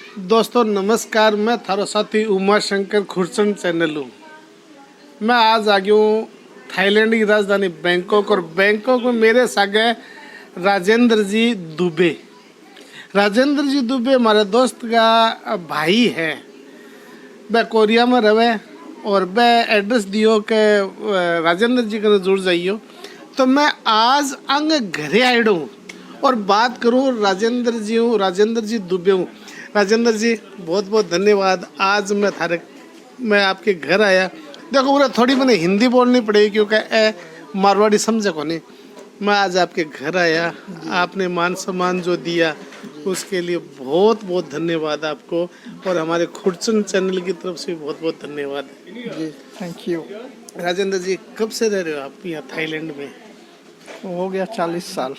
दोस्तों नमस्कार, मैं थारो साथी उमा शंकर खुरचन चैनल हूँ। मैं आज आ गया हूँ थाईलैंड की राजधानी बैंकॉक, और बैंकॉक में मेरे साथ है राजेंद्र जी दुबे। राजेंद्र जी दुबे हमारे दोस्त का भाई है। वह कोरिया में रहे और वह एड्रेस दियो के राजेंद्र जी के जुड़ जाइयो। तो मैं आज अंग घरे आयो हूँ और बात करूँ राजेंद्र जी दुबे हूँ। राजेंद्र जी बहुत बहुत धन्यवाद। आज मैं आपके घर आया। देखो पूरा थोड़ी मैंने हिंदी बोलनी पड़ेगी क्योंकि मारवाड़ी समझे को नहीं। मैं आज आपके घर आया, आपने मान सम्मान जो दिया उसके लिए बहुत बहुत धन्यवाद आपको, और हमारे खुरचन चैनल की तरफ से बहुत बहुत धन्यवाद। जी थैंक यू। राजेंद्र जी कब से रह रहे हो आप यहाँ थाईलैंड में? हो गया 40 साल।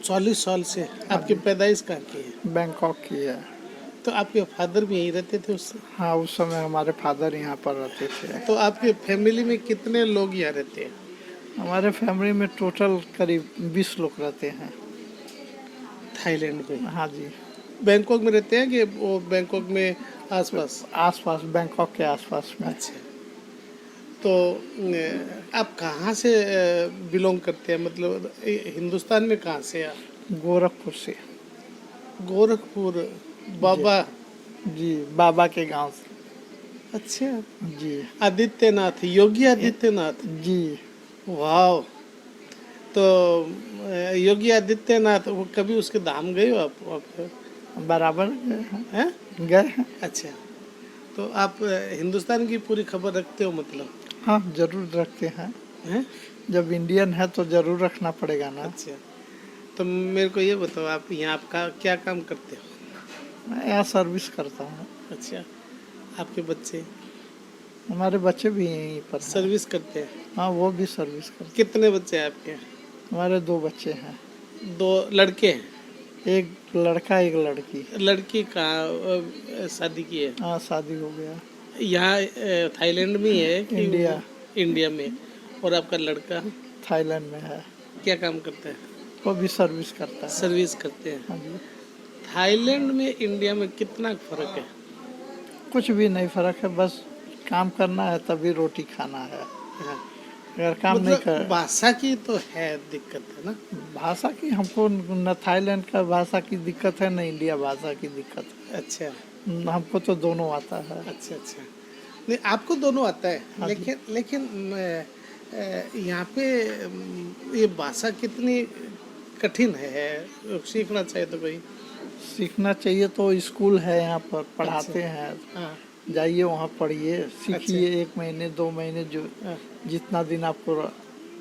40 साल से। आपकी पैदाइश कहाँ की है? बैंकॉक की है। तो आपके फादर भी यहीं रहते थे उससे? हाँ, उस समय हमारे फादर यहाँ पर रहते थे। तो आपके फैमिली में कितने लोग यहाँ रहते हैं? हमारे फैमिली में टोटल करीब 20 लोग रहते हैं थाईलैंड में? हाँ जी। बैंकॉक में रहते हैं कि वो बैंकॉक में आसपास? आसपास, बैंकॉक के आसपास में। अच्छा। तो आप कहाँ से बिलोंग करते हैं, मतलब हिंदुस्तान में कहाँ से आप? गोरखपुर से। गोरखपुर बाबा? जी, बाबा के गांव से। अच्छा। जी आदित्यनाथ, योगी आदित्यनाथ? जी। वाह। तो योगी आदित्यनाथ, वो कभी उसके धाम गए हो आप? बराबर गए हैं। हैं? गए हैं। अच्छा। तो आप हिंदुस्तान की पूरी खबर रखते हो मतलब? हाँ, जरूर रखते हैं। हैं? जब इंडियन है तो जरूर रखना पड़ेगा ना। अच्छा। तो मेरे को ये बताओ, आप यहाँ आपका क्या काम करते हो? मैं यहाँ सर्विस करता हूँ। अच्छा। आपके बच्चे हमारे बच्चे भी यहीं पर हैं। सर्विस करते हैं? हाँ, वो भी सर्विस करते हैं। कितने बच्चे हैं आपके? हमारे 2 बच्चे हैं। 2 लड़के हैं? एक लड़का एक लड़की। लड़की कहाँ शादी की है? हाँ, शादी हो गया। यहाँ थाईलैंड में ही है कि इंडिया। इंडिया में? और आपका लड़का थाईलैंड में है। क्या काम करता है? वो भी सर्विस करता है। सर्विस करते हैं। हाँ जी। थाईलैंड में इंडिया में कितना फर्क है? कुछ भी नहीं फर्क है, बस काम करना है तभी रोटी खाना है। हाँ। अगर काम नहीं कर। भाषा की तो है दिक्कत है ना? भाषा की हमको न थाईलैंड का भाषा की दिक्कत है, न इंडिया भाषा की दिक्कत अच्छा। है। हमको तो दोनों आता है। अच्छा अच्छा। नहीं, आपको दोनों आता है। हाँ लेकिन यहाँ पे ये भाषा कितनी कठिन है, सीखना चाहिए तो कोई? सीखना चाहिए तो स्कूल है यहाँ पर, पढ़ाते अच्छा। हैं। हाँ। जाइए वहाँ पढ़िए, सीखिए। अच्छा। 1 महीने 2 महीने जो हाँ। जितना दिन आपको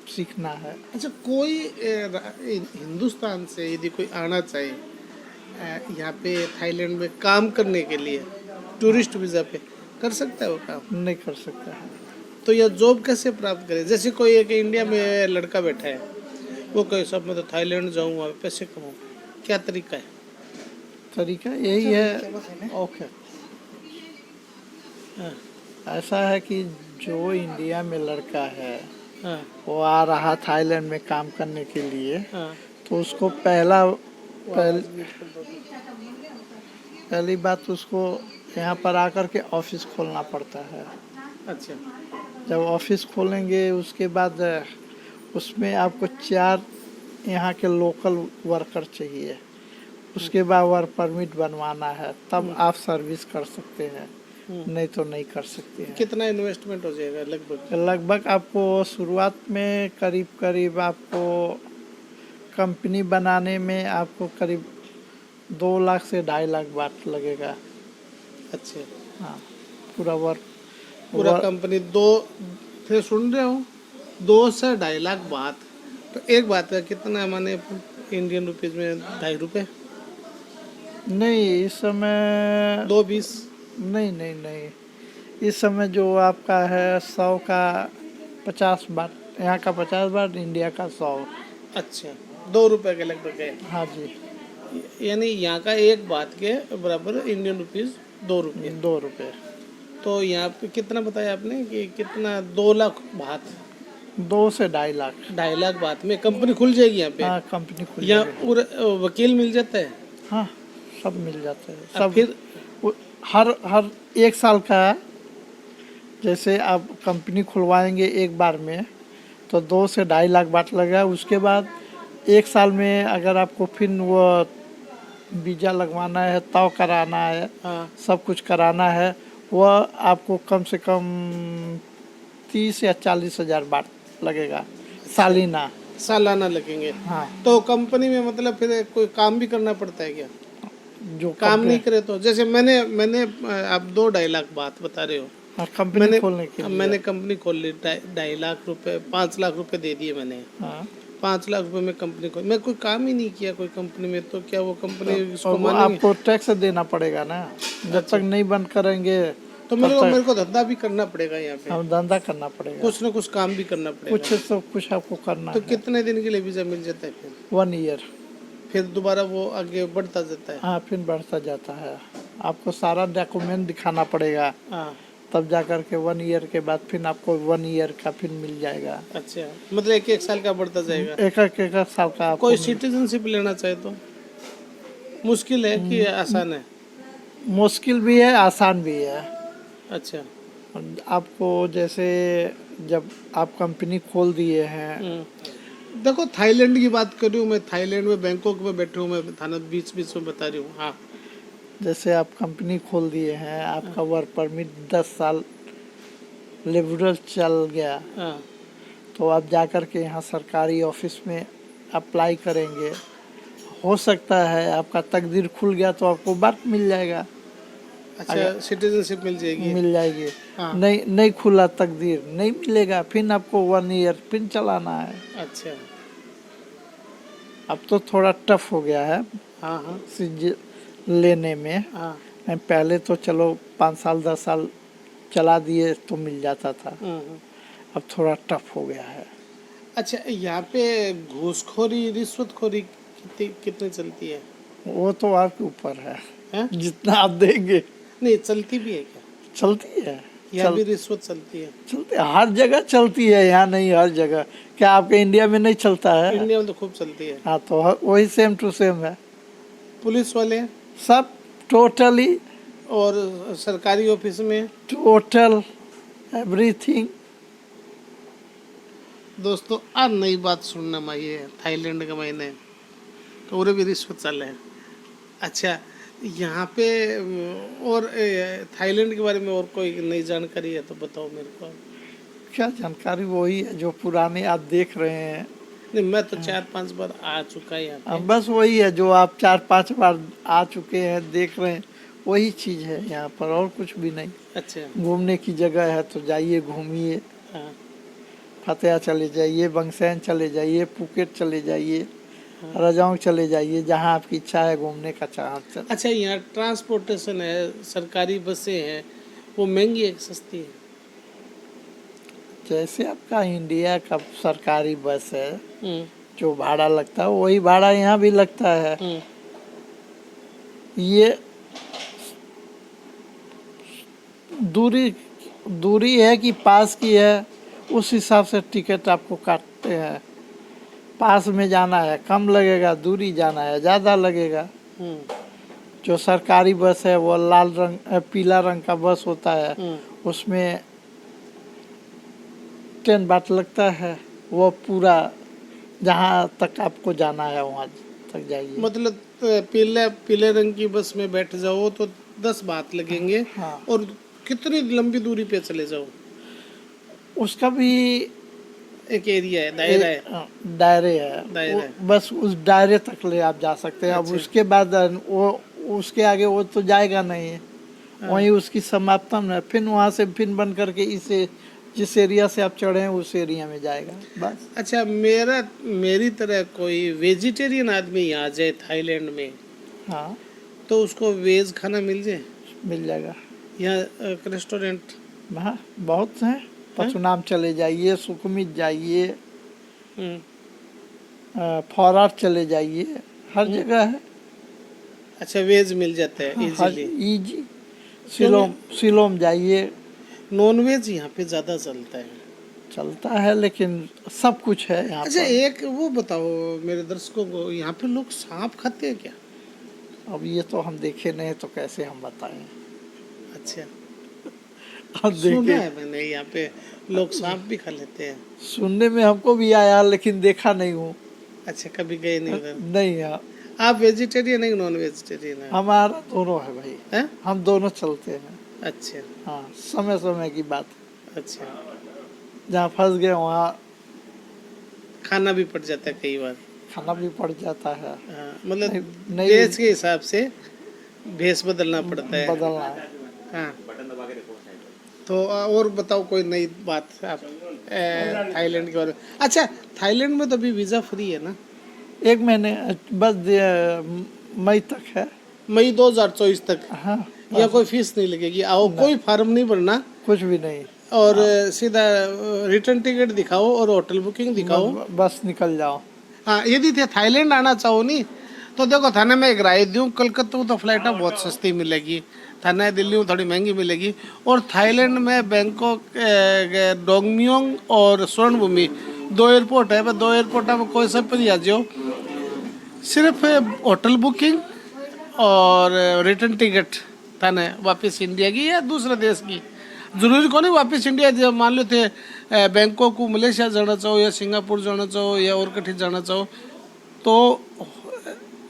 सीखना है। अच्छा, कोई हिंदुस्तान से यदि कोई आना चाहिए यहाँ पे थाईलैंड में काम करने के लिए टूरिस्ट वीज़ा पे, कर सकता है वो काम? नहीं कर सकता है। तो यह जॉब कैसे प्राप्त करे? जैसे कोई एक इंडिया में लड़का बैठा है, वो कहे सब मैं तो थाईलैंड जाऊँ, वहाँ पे पैसे कमाऊँ, क्या तरीका है? तरीका यही है। ओके। हाँ। ऐसा है कि जो इंडिया में लड़का है हाँ। वो आ रहा थाईलैंड में काम करने के लिए, हाँ। तो उसको पहली बात उसको यहाँ पर आकर के ऑफिस खोलना पड़ता है। अच्छा। जब ऑफिस खोलेंगे उसके बाद उसमें आपको 4 यहाँ के लोकल वर्कर चाहिए। उसके बाद वर्क परमिट बनवाना है, तब आप सर्विस कर सकते हैं, नहीं तो नहीं कर सकते हैं। कितना इन्वेस्टमेंट हो जाएगा लगभग? लगभग आपको शुरुआत में करीब करीब आपको कंपनी बनाने में आपको करीब 2 लाख से 2.5 लाख बात लगेगा। अच्छा। हाँ, पूरा वर्क पूरा कंपनी दो, फिर सुन रहे हो, 2 से 2.5 लाख बात। तो एक बात है, कितना माने इंडियन रुपीज में? 2.5 रुपये? नहीं, इस समय 2.20? नहीं नहीं नहीं, इस समय जो आपका है 100 का 50 बात, यहाँ का 50 बात, इंडिया का 100। अच्छा, 2 रुपये के लगभग है। हाँ जी। यानी यहाँ का एक बात के बराबर इंडियन रुपीज 2 रुपये। 2 रुपये। तो यहाँ पे कितना बताया आपने कि कितना? 2 लाख बात? 2 से 2.5 लाख। 2.5 लाख बात में कंपनी खुल जाएगी यहाँ पे? हाँ, कंपनी खुल यहाँ जाएगी। पूरा वकील मिल जाता है? हाँ, सब मिल जाते हैं अब सब। फिर हर हर 1 साल का है। जैसे आप कंपनी खुलवाएंगे एक बार में तो 2 से 2.5 लाख बात लगा। उसके बाद 1 साल में अगर आपको फिर वो वीज़ा लगवाना है, तय कराना है, हाँ सब कुछ कराना है, वह आपको कम से कम 30 या 40 हज़ार बात लगेगा सालाना। सालाना लगेंगे। हाँ, तो कंपनी में मतलब फिर कोई काम भी करना पड़ता है क्या? जो काम नहीं करे तो जैसे मैंने मैंने आप 2-2.5 लाख बात बता रहे हो। कंपनी मैंने खोलने के लिए। मैंने कंपनी खोल ली, 2.5 लाख रुपए 5 लाख रुपए दे दिए मैंने। हाँ, 5 लाख रुपए में कंपनी खोल, मैं कोई काम ही नहीं किया कोई कंपनी में, तो क्या वो कंपनी और इसको वो मानेंगे? आपको टैक्स देना पड़ेगा ना। जब अच्छा। तक नहीं बंद करेंगे तो तब तक मेरे को धंधा भी करना पड़ेगा यहाँ पे, हम धंधा करना पड़ेगा। कुछ ना कुछ काम भी करना पड़ेगा। कुछ आपको करना तो है। कितने दिन के लिए वीज़ा मिल जाता है फिर? 1 ईयर। फिर दोबारा वो आगे बढ़ता जाता है? हाँ, फिर बढ़ता जाता है। आपको सारा डॉक्यूमेंट दिखाना पड़ेगा, हाँ। तब जा कर के 1 ईयर के बाद फिर आपको 1 ईयर का फिर मिल जाएगा। अच्छा, मतलब एक साल का बढ़ता जाएगा। एक साल का आपको कोई सिटीजनशिप लेना चाहे तो मुश्किल है कि आसान है? मुश्किल भी है, आसान भी है। अच्छा। आपको जैसे जब आप कंपनी खोल दिए हैं। देखो थाईलैंड की बात कर रही हूँ मैं, थाईलैंड में बैंकॉक में बैठे हूँ मैं, थाना बीच बीच में बता रही हूँ। हाँ। जैसे आप कंपनी खोल दिए हैं, आपका वर्क परमिट 10 साल लिबरल चल गया, हाँ। तो आप जाकर के यहाँ सरकारी ऑफिस में अप्लाई करेंगे। हो सकता है आपका तकदीर खुल गया तो आपको वर्क मिल जाएगा। अच्छा, सिटीजनशिप मिल जाएगी। मिल जाएगी। हाँ। नहीं नहीं खुला तकदीर नहीं मिलेगा, फिर आपको 1 ईयर फिर चलाना है। अच्छा। अब तो थोड़ा टफ हो गया है हाँ हाँ लेने में। हाँ। पहले तो चलो 5 साल 10 साल चला दिए तो मिल जाता था। अब थोड़ा टफ हो गया है। अच्छा, यहाँ पे घूसखोरी रिश्वतखोरी कितनी चलती है? वो तो आपके ऊपर है, हैं? जितना आप देंगे। नहीं, चलती भी है क्या? चलती है। यहाँ भी रिश्वत चलती है? चलती है, हर जगह चलती है, यहाँ नहीं हर जगह। क्या आपके इंडिया में नहीं चलता है? इंडिया में तो खूब चलती है। हाँ, तो वही सेम टू सेम है। पुलिस वाले सब टोटली, और सरकारी ऑफिस में टोटल एवरीथिंग। दोस्तों आज नई बात सुनने में आई है थाईलैंड के महीने, तो उरे भी रिश्वत चल है। अच्छा, यहाँ पे और थाईलैंड के बारे में और कोई नई जानकारी है तो बताओ मेरे को। क्या जानकारी? वही है जो पुराने आप देख रहे हैं। नहीं, मैं तो 4-5 बार आ चुका है यहाँ पे। बस वही है जो आप 4-5 बार आ चुके हैं, देख रहे हैं, वही चीज़ है यहाँ पर, और कुछ भी नहीं। अच्छा। घूमने की जगह है तो जाइए घूमिए। हाँ। फतेहा चले जाइए, बंगसैन चले जाइए, फुकेट चले जाइए, रजांग चले जाइए, जहाँ आपकी इच्छा है घूमने का चाह। अच्छा, यहाँ ट्रांसपोर्टेशन है, सरकारी बसें हैं, वो महंगी है कि सस्ती है? जैसे आपका इंडिया का सरकारी बस है, जो भाड़ा लगता है वही भाड़ा यहाँ भी लगता है। ये दूरी है कि पास की है, उस हिसाब से टिकट आपको काटते हैं। पास में जाना है कम लगेगा, दूरी जाना है ज़्यादा लगेगा। जो सरकारी बस है वो लाल रंग पीला रंग का बस होता है, उसमें 10 बात लगता है। वो पूरा जहाँ तक आपको जाना है वहाँ तक जाइए। मतलब पीले रंग की बस में बैठ जाओ तो 10 बात लगेंगे। हाँ। और कितनी लंबी दूरी पे चले जाओ? उसका भी एक एरिया है, दायरा है। दायरे है, दायरा है। बस उस दायरे तक ले आप जा सकते हैं। अब अच्छा। उसके बाद वो उसके आगे वो तो जाएगा नहीं। वहीं उसकी समाप्तन है, फिर वहाँ से फिर बन करके इसे जिस एरिया से आप चढ़े हैं उस एरिया में जाएगा बस। अच्छा, मेरी तरह कोई वेजिटेरियन आदमी यहाँ जाए थाईलैंड में, हाँ, तो उसको वेज खाना मिल जाए? मिल जाएगा। यहाँ रेस्टोरेंट? हाँ, बहुत हैं। पचुनाम चले जाइए, सुखमित जाइए, फौरार चले जाइए, हर जगह है। अच्छा, वेज मिल जाता है इजीली? इजी। सिलोम जाइए। नॉन वेज यहाँ पे ज़्यादा चलता है? चलता है, लेकिन सब कुछ है यहाँ अच्छा, पर। एक वो बताओ मेरे दर्शकों को, यहाँ पे लोग सांप खाते हैं क्या? अब ये तो हम देखे नहीं तो कैसे हम बताएं। अच्छा, अब सुना देखे है मैंने यहाँ पे लोग सांप भी खा लेते हैं। सुनने में हमको भी आया लेकिन देखा नहीं हूँ। अच्छा, कभी गए नहीं उधर? नहीं है, आप वेजिटेरियन है कि नॉन वेजिटेरियन है? हमारा दोनों है भाई, हैं? हम दोनों चलते हैं। अच्छा हाँ, समय समय की बात, अच्छा, जहाँ फंस गए वहाँ खाना भी पड़ जाता है कई बार। खाना भी पड़ जाता है। हाँ, मतलब नहीं देश के हिसाब से भेष बदलना पड़ता है। बदलना है। हाँ, तो और बताओ कोई नई बात आप थाईलैंड के बारे में। अच्छा, थाईलैंड में तो अभी वीज़ा फ्री है ना? 1 महीने बस मई तक है। मई 2024 तक। हाँ, या कोई फीस नहीं लगेगी, आओ, कोई फार्म नहीं भरना, कुछ भी नहीं, और सीधा रिटर्न टिकट दिखाओ और होटल बुकिंग दिखाओ। बस निकल जाओ। हाँ, यदि थे थाईलैंड आना चाहो नहीं तो देखो, थाने में एक राय दूँ, कलकत्ता तो फ्लाइट बहुत सस्ती मिलेगी, थाने दिल्ली में थोड़ी महंगी मिलेगी, और थाईलैंड में बैंकॉक, डोंगम्योंग और स्वर्णभूमि 2 एयरपोर्ट है। 2 एयरपोर्ट में कोई सब पर ही आ जाओ, सिर्फ होटल बुकिंग और रिटर्न टिकट थाने वापस इंडिया की या दूसरे देश की, जरूरी को नहीं वापस इंडिया। जब मान लो थे बैंकॉक को मलेशिया जाना चाहो या सिंगापुर जाना चाहो या और कहीं जाना चाहो, तो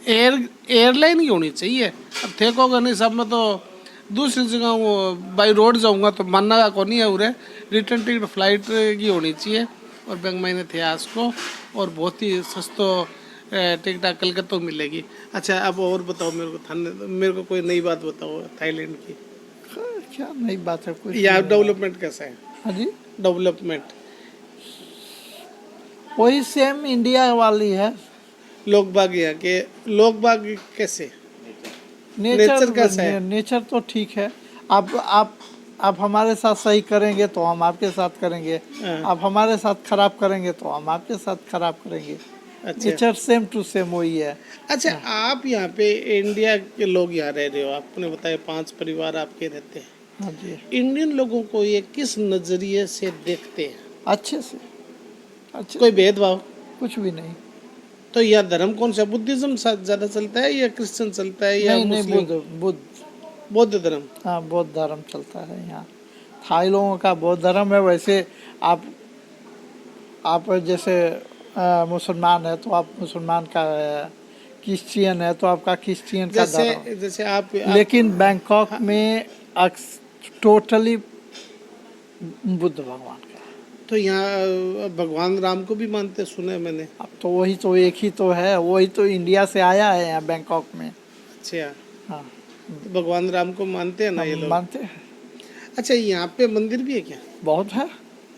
एयरलाइन की होनी चाहिए। अब थे को नहीं सब में तो दूसरी जगह वो बाई रोड जाऊंगा तो मानना का को नहीं है उरे, रिटर्न टिकट फ्लाइट की होनी चाहिए। और बैंक महीने थे आज को, और बहुत ही सस्तो टिकट कलकत्ता मिलेगी। अच्छा, अब और बताओ मेरे को, मेरे को कोई नई बात बताओ थाईलैंड की। क्या नई बात है कुछ या नहीं। डेवलपमेंट कैसा है? हाँ जी, डेवलपमेंट वही सेम इंडिया वाली है। लोग बाग यहाँ के लोग बाग कैसे? नेचर कैसा है? नेचर तो ठीक है। आप हमारे साथ सही करेंगे तो हम आपके साथ करेंगे, हाँ। आप हमारे साथ खराब करेंगे तो हम आपके साथ खराब करेंगे। अच्छा नेचर सेम टू सेम वही है। अच्छा, आप यहाँ पे इंडिया के लोग यहाँ रह रहे हो, आपने बताया 5 परिवार आपके रहते हैं। हाँ जी, इंडियन लोगों को ये किस नजरिए से देखते हैं? अच्छे से, अच्छे कोई भेदभाव? कुछ भी नहीं। तो यहाँ धर्म कौन सा, बुद्धिज्म ज्यादा चलता है या क्रिश्चियन चलता है या नहीं नहीं, मुस्लिम? बुद्ध, बौद्ध धर्म। हाँ, बौद्ध धर्म चलता है यहाँ। थाई लोगों का बौद्ध धर्म है। वैसे आप जैसे मुसलमान है तो आप मुसलमान का, क्रिश्चियन है तो आपका क्रिश्चियन का धर्म। जैसे आप लेकिन बैंकॉक में टोटली बुद्ध भगवान का। तो यहाँ भगवान राम को भी मानते सुने हैं मैंने। अब तो वही तो एक ही तो है, वही तो इंडिया से आया है यहाँ बैंकॉक में। अच्छा, हाँ, तो भगवान राम को मानते हैं ना ये हम लोग? मानते हैं। अच्छा, यहाँ पे मंदिर भी है क्या? बहुत है,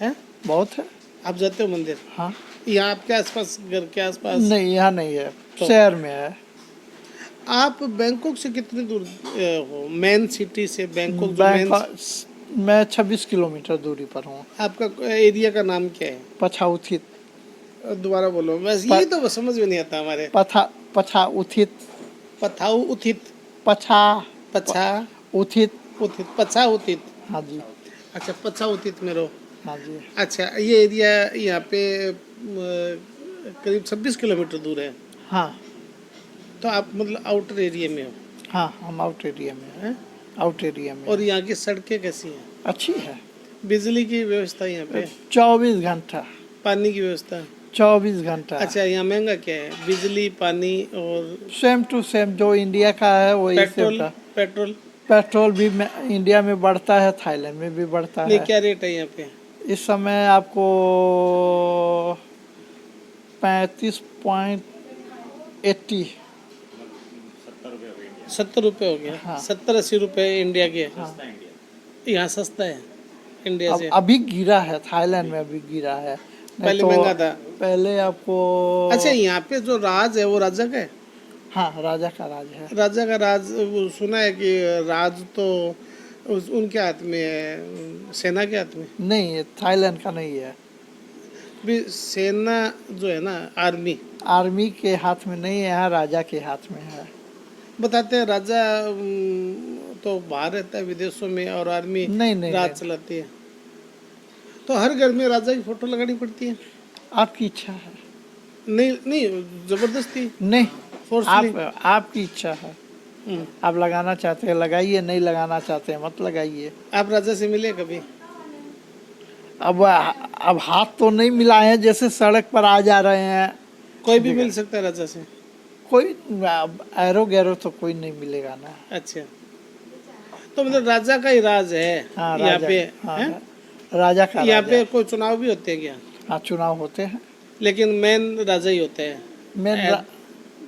है? बहुत है। आप जाते हो मंदिर? हाँ, यहाँ आपके आसपास, घर के आसपास? नहीं, यहाँ नहीं है, तो? शहर में है। आप बैंकॉक से कितनी दूर हो? मेन सिटी से बैंकॉक जो मेन। मैं 26 किलोमीटर दूरी पर हूँ। आपका एरिया का नाम क्या है? पछाउथित। दोबारा बोलो, बस यही तो बस समझ में नहीं आता हमारे। पछाउथित। पथाऊ उथित। पछा उथित। उथित, पछा उथित। हाँ जी, अच्छा, पछा उथित में रहो। हाँ जी। अच्छा, ये एरिया यहाँ पे करीब 26 किलोमीटर दूर है। हाँ तो आप मतलब आउटर एरिया में हो? हाँ, हम आउट एरिया में हैं। आउट एरिया में। और यहाँ की सड़कें कैसी हैं? अच्छी है। बिजली की व्यवस्था यहाँ पे? 24 घंटा। पानी की व्यवस्था? 24 घंटा। अच्छा, यहाँ महंगा क्या है? बिजली, पानी और सेम टू सेम जो इंडिया का है वही पेट्रोल? सेम। पेट्रोल पेट्रोल भी इंडिया में बढ़ता है, थाईलैंड में भी बढ़ता नहीं, है। क्या रेट है यहाँ पे? इस समय आपको 35.80। 70 रुपये हो गया। हाँ। 70-80 रुपये इंडिया के। हाँ। यहाँ सस्ता है इंडिया से? अभी गिरा है, थाईलैंड में अभी गिरा है। नहीं पहले तो महंगा था। पहले आपको। अच्छा, यहाँ पे जो राज है वो राजा का है? हाँ, राजा का राज है। राजा का राज, वो सुना है कि राज तो उनके हाथ में है, सेना के हाथ में? नहीं, ये थाईलैंड का नहीं है। भी सेना जो है ना, आर्मी के हाथ में नहीं है, यहाँ राजा के हाथ में है। बताते हैं राजा तो बाहर रहता है विदेशों में, और आर्मी नहीं, राज चलाती है। तो हर घर में राजा की फोटो लगानी पड़ती है? आपकी इच्छा है। नहीं नहीं, जबरदस्ती? नहीं, फोर्सफुली? आपकी इच्छा है। आप लगाना चाहते हैं लगाइए, नहीं लगाना चाहते हैं मत लगाइए। आप राजा से मिले कभी? अब हाथ तो नहीं मिलाए हैं, जैसे सड़क पर आ जा रहे हैं कोई भी मिल सकता है राजा से? कोई एरो गैरो तो कोई नहीं मिलेगा ना। अच्छा, तो मतलब राजा का ही राज है हाँ यहाँ राजा, पे? हाँ हैं? राजा का यहाँ राजा। पे कोई चुनाव भी होते हैं क्या? हाँ चुनाव होते हैं। लेकिन मेन राजा ही होते हैं?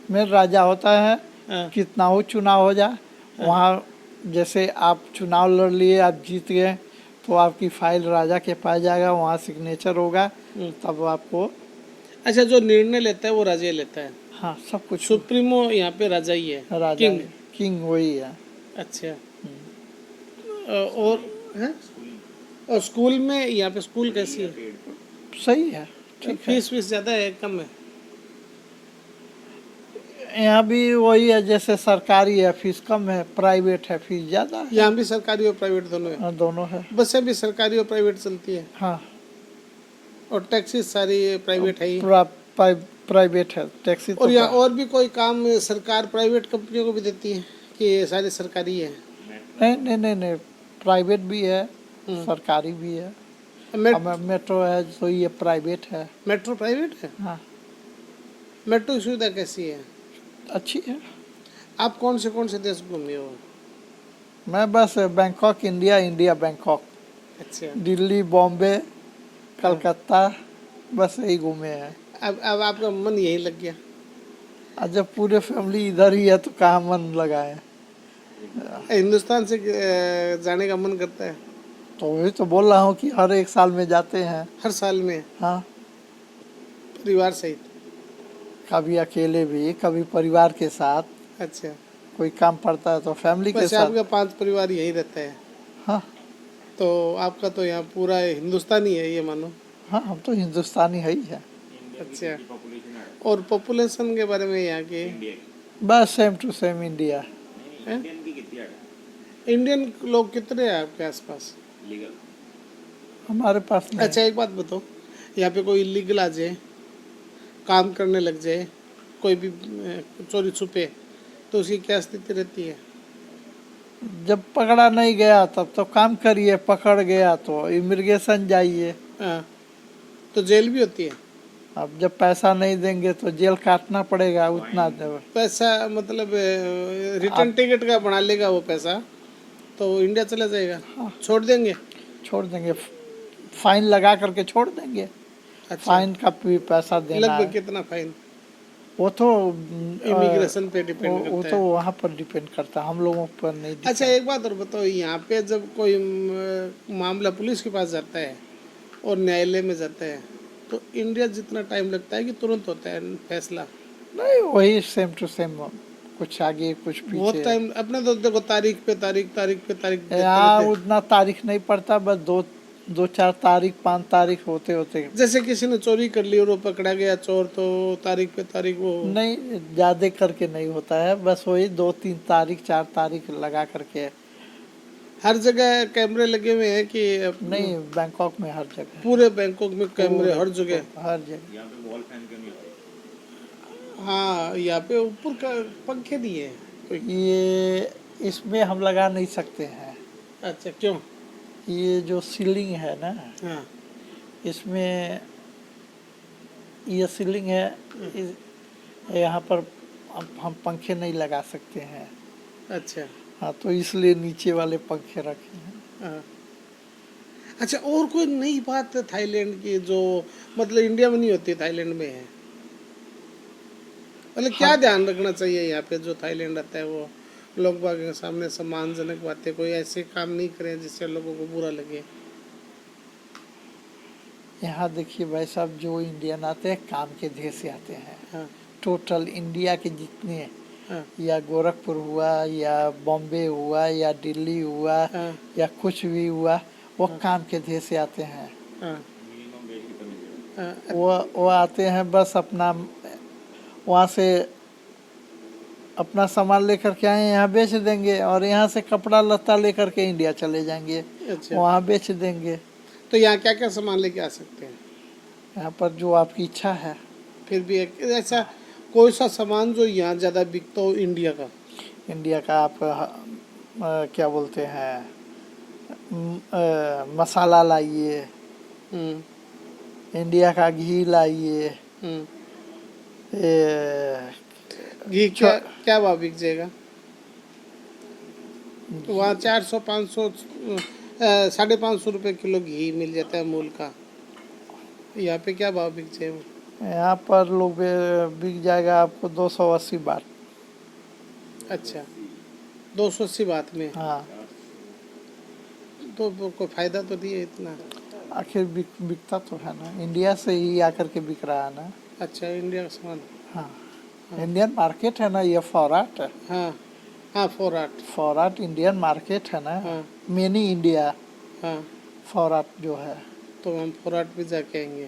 मेन राजा होता है। हाँ। कितना हो चुनाव हो जाए वहाँ, जैसे आप चुनाव लड़ लिए, आप जीत गए, तो आपकी फाइल राजा के पास जाएगा, वहाँ सिग्नेचर होगा, तब आपको। अच्छा, जो निर्णय लेता है वो राजा ही लेता है? हाँ सब कुछ सुप्रीमो यहाँ पे राजा ही है? राजा किंग? किंग वही है। अच्छा। और है? और स्कूल में, यहाँ पे स्कूल कैसी है? सही है, ठीक है। फीस वीस ज्यादा है कम है? यहाँ भी वही है, जैसे सरकारी है फीस कम है, प्राइवेट है फीस ज़्यादा है। यहाँ भी सरकारी और प्राइवेट दोनों है? हाँ, दोनों है। बसें भी सरकारी और प्राइवेट चलती है? हाँ और टैक्सी सारी प्राइवेट है ही? प्राइवेट है टैक्सी तो। और यहाँ और भी कोई काम सरकार प्राइवेट कंपनियों को भी देती है कि ये सारी सरकारी है? नहीं नहीं नहीं नहीं, प्राइवेट भी है सरकारी भी है। मेट्रो है तो ये प्राइवेट है। मेट्रो प्राइवेट है? हाँ मेट्रो की सुविधा कैसी है? अच्छी है। आप कौन से देश घूमे हो? मैं बस बैंकॉक इंडिया, इंडिया बैंकॉक, अच्छा। दिल्ली, बॉम्बे, कलकत्ता, बस यही घूमे हैं। अब आपका मन यही लग गया? और जब पूरे फैमिली इधर ही है तो कहाँ मन लगाए। हिंदुस्तान से जाने का मन करता है? तो वही तो बोल रहा हूँ कि हर एक साल में जाते हैं। हर साल में? हाँ, परिवार सहित? कभी अकेले भी, कभी परिवार के साथ। अच्छा। कोई काम पड़ता है तो फैमिली के साथ। आपका 5 परिवार यही रहता है? हाँ। तो आपका तो यहाँ पूरा हिंदुस्तान ही है ये मानो? हाँ हम तो हिंदुस्तानी है ही है। अच्छा। और पॉपुलेशन के बारे में यहाँ की? बस same to same India. Indian लोग कितने हैं आपके आसपास? हमारे पास नहीं। अच्छा, एक बात बताओ, यहाँ पे कोई इलीगल आ जाए, काम करने लग जाए, कोई भी चोरी छुपे, तो उसकी क्या स्थिति रहती है? जब पकड़ा नहीं गया तब तो काम करिए, पकड़ गया तो इमिग्रेशन जाइए। हाँ, तो जेल भी होती है? अब जब पैसा नहीं देंगे तो जेल काटना पड़ेगा, उतना दे। पैसा मतलब रिटर्न टिकट का बना लेगा वो पैसा, तो इंडिया चला जाएगा? हाँ। छोड़ देंगे? छोड़ देंगे, फाइन लगा करके छोड़ देंगे। अच्छा। फाइन का भी पैसा देना लगभग है। कितना फाइन? वो तो इमिग्रेशन पे डिपेंड करता है। वो तो वहाँ पर डिपेंड करता है, हम लोगों पर नहीं। अच्छा, एक बात और बताओ, यहाँ पे जब कोई मामला पुलिस के पास जाता है और न्यायालय में जाता है, तो इंडिया जितना टाइम लगता है कि तुरंत होता है फैसला? नहीं, वही सेम टू सेम, कुछ आगे कुछ बहुत पीछे। टाइम अपने तो देखो, तारीख पे तारीख यहाँ उतना तारीख नहीं पड़ता, बस दो चार तारीख, 5 तारीख होते होते। जैसे किसी ने चोरी कर ली और वो पकड़ा गया चोर, तो तारीख पे तारीख वो? नहीं, ज्यादा करके नहीं होता है, बस वही 2-3 तारीख 4 तारीख लगा करके। हर जगह कैमरे लगे हुए हैं कि? नहीं, बैंकॉक में हर जगह। पूरे बैंकॉक में कैमरे हर जगह? हर जगह। यहाँ पे वॉल फैन क्यों नहीं होते? हाँ, यहाँ पे ऊपर का पंखे दिए हैं कोई? ये इसमें हम लगा नहीं सकते हैं। अच्छा, क्यों? ये जो सीलिंग है ना, हाँ। इसमें ये सीलिंग है, यहाँ पर हम पंखे नहीं लगा सकते हैं। अच्छा। हाँ, तो इसलिए नीचे वाले पंखे रखे हैं। हाँ। अच्छा, और कोई नई बात है थाईलैंड की जो मतलब इंडिया में नहीं होती, थाईलैंड में है? मतलब क्या ध्यान रखना चाहिए यहाँ पे जो थाईलैंड आता है, वो लोग बाग के सामने सम्मानजनक बातें, कोई ऐसे काम नहीं करें जिससे लोगों को बुरा लगे? यहाँ देखिए भाई साहब, जो इंडियन आते हैं काम के ध्येय से आते हैं। हाँ। टोटल इंडिया के जितने, हाँ। या गोरखपुर हुआ, या बॉम्बे हुआ, या दिल्ली हुआ, हाँ। या कुछ भी हुआ, वो काम के ध्येय से आते हैं। हाँ। हाँ। वो आते हैं बस अपना, वहाँ से अपना सामान लेकर के आए, यहाँ बेच देंगे, और यहाँ से कपड़ा लत्ता लेकर के इंडिया चले जाएंगे। अच्छा। वहाँ बेच देंगे। तो यहाँ क्या क्या सामान लेके आ सकते हैं? यहाँ पर जो आपकी इच्छा है। फिर भी ऐसा कोई सा सामान जो यहाँ ज़्यादा बिकता हो इंडिया का? इंडिया का आप क्या बोलते हैं मसाला लाइए, इंडिया का घी लाइए। ये घी क्या क्या भाव बिक जाएगा वहाँ? 400 500 ₹550 किलो घी मिल जाता है अमूल का। यहाँ पे क्या भाव बिक जाएगा? यहाँ पर लोग बिक जाएगा आपको 280 बात। अच्छा, 280 बात में। हाँ, तो कोई फायदा तो नहीं है इतना। आखिर बिकता तो है ना, इंडिया से ही आकर के बिक रहा है ना। अच्छा, इंडिया का सामान। हाँ, इंडियन मार्केट है ना, ये फॉराट। हाँ हाँ, फोराट। फॉराट इंडियन मार्केट है ना, हाँ मिनी इंडिया हाँ, फॉराट जो है। तो हम फोराट भी जाके आएंगे,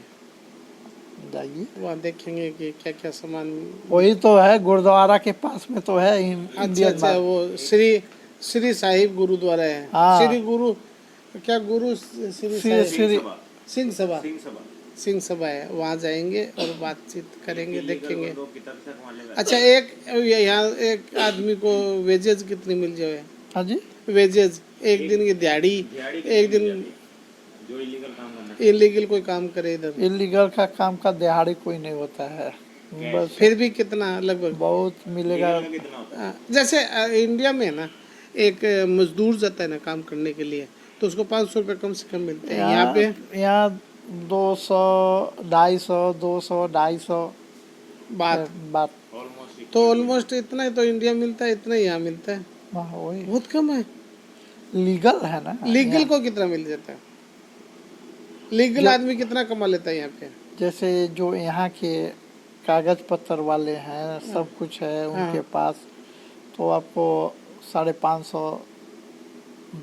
जाइए, वहाँ देखेंगे कि क्या क्या सामान। वही तो है, गुरुद्वारा के पास में तो है अच्छा इंडियन अच्छा, वो श्री साहिब गुरुद्वारा है। हाँ। श्री गुरु क्या, गुरु श्री श्री साहिब सिंह सभा। सिंह सभा है, वहाँ जाएंगे और बातचीत करेंगे, देखेंगे। अच्छा, एक यहाँ एक आदमी को वेजेज कितनी मिल जाए? हाँ जी, वेजेज, एक दिन की दिहाड़ी, एक दिन जो इलीगल काम करना, इलीगल कोई काम करे इधर, इलीगल का काम का दिहाड़ी कोई नहीं होता है, बस फिर भी कितना लगभग? बहुत मिलेगा। कितना होता है? जैसे इंडिया में है ना, एक मजदूर जाता है ना काम करने के लिए, तो उसको 500 रुपये कम से कम मिलते हैं। यहाँ पे यहाँ 200 250 200 250 बात बात। ऑलमोस्ट तो ऑलमोस्ट इतना ही तो इंडिया मिलता है, इतना ही यहाँ मिलता है। हाँ, वही बहुत कम है। लीगल है ना। लीगल को कितना मिल जाता है? लीगल आदमी कितना कमा लेता है यहाँ पे? जैसे जो यहाँ के कागज पत्र वाले हैं, सब कुछ है उनके पास, तो आपको 550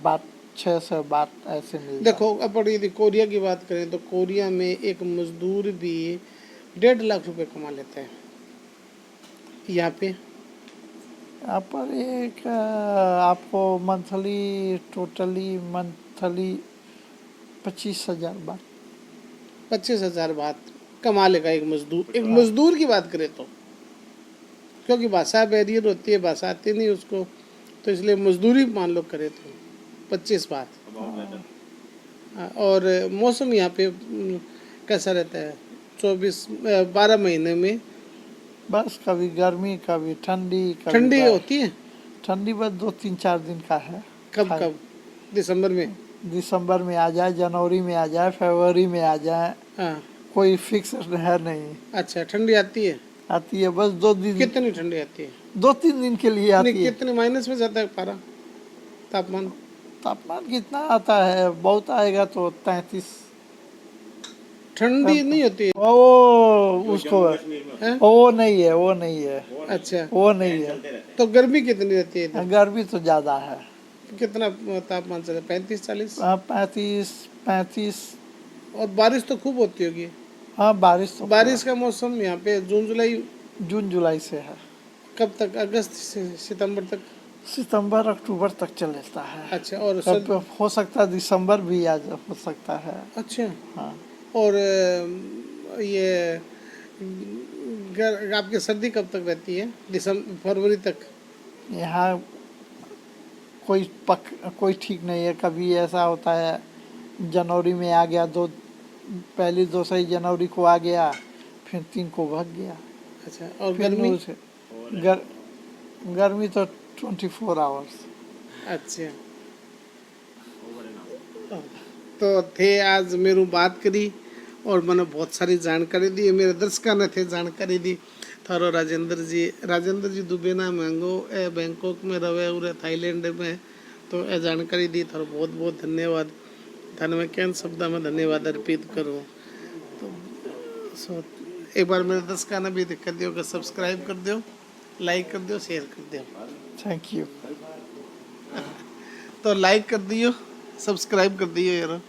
बात 600 बात ऐसे मिल देखो, अपन यदि कोरिया की बात करें तो कोरिया में एक मजदूर भी 1.5 लाख रुपए कमा लेता है। यहाँ पे यहाँ पर एक आपको टोटली मंथली 25,000 बात। 25,000 बात कमा लेगा एक मजदूर। एक मजदूर की बात करें तो, क्योंकि भाषा बैरियर होती है, भाषा आती नहीं उसको, तो इसलिए मजदूरी मान लो करे तो 25 बात। और मौसम यहाँ पे कैसा रहता है? 12 महीने में बस कभी गर्मी कभी ठंडी, कभी ठंडी होती है। ठंडी बस 2-3-4 दिन का है। कब कब? दिसंबर में? दिसंबर में आ जाए, जनवरी में आ जाए, फरवरी में आ जाए, हाँ। कोई फिक्स है नहीं। अच्छा, ठंडी आती है? आती है बस 2 दिन। कितनी ठंडी आती है? 2-3 दिन के लिए आती है। कितने माइनस में जाता है पारा, तापमान? तापमान कितना आता है? बहुत आएगा तो 33। ठंडी नहीं होती है? वो उसको हैं? वो नहीं है, वो नहीं है, अच्छा, वो नहीं है। तो गर्मी कितनी रहती है इधर? गर्मी तो ज्यादा है। कितना तापमान चल रहा है? 35-40? 35। और बारिश तो खूब होती होगी। हाँ, बारिश तो बारिश का मौसम यहाँ पे जून जुलाई से है। कब तक? अगस्त से सितंबर तक? सितंबर अक्टूबर तक चलता है। अच्छा, और कब हो सकता है दिसंबर भी आ हो सकता है। अच्छा, हाँ, और ये आपकी सर्दी कब तक रहती है? दिसंबर फरवरी तक? यहाँ कोई ठीक नहीं है। कभी ऐसा होता है जनवरी में आ गया, पहली 2 जनवरी को आ गया, फिर 3 को भाग गया। अच्छा, और फिर गर्मी? गर्मी तो 24 आवर्स। अच्छा, तो थे आज मेरू बात करी और मैंने बहुत सारी जानकारी दी। मेरे दर्शकों ने थे जानकारी दी। थारो राजेंद्र जी दुबे ना मांगो ए बैंकॉक में रहे उरे थाईलैंड में, तो ए जानकारी दी। थारो बहुत बहुत धन्यवाद। थाने में कैन शब्द में धन्यवाद अर्पित करो। तो एक बार मेरे दर्शकों ने भी कर दियो कि सब्सक्राइब कर दो, लाइक कर दो, शेयर कर दो। Thank you. तो लाइक कर दियो, सब्सक्राइब कर दियो यार।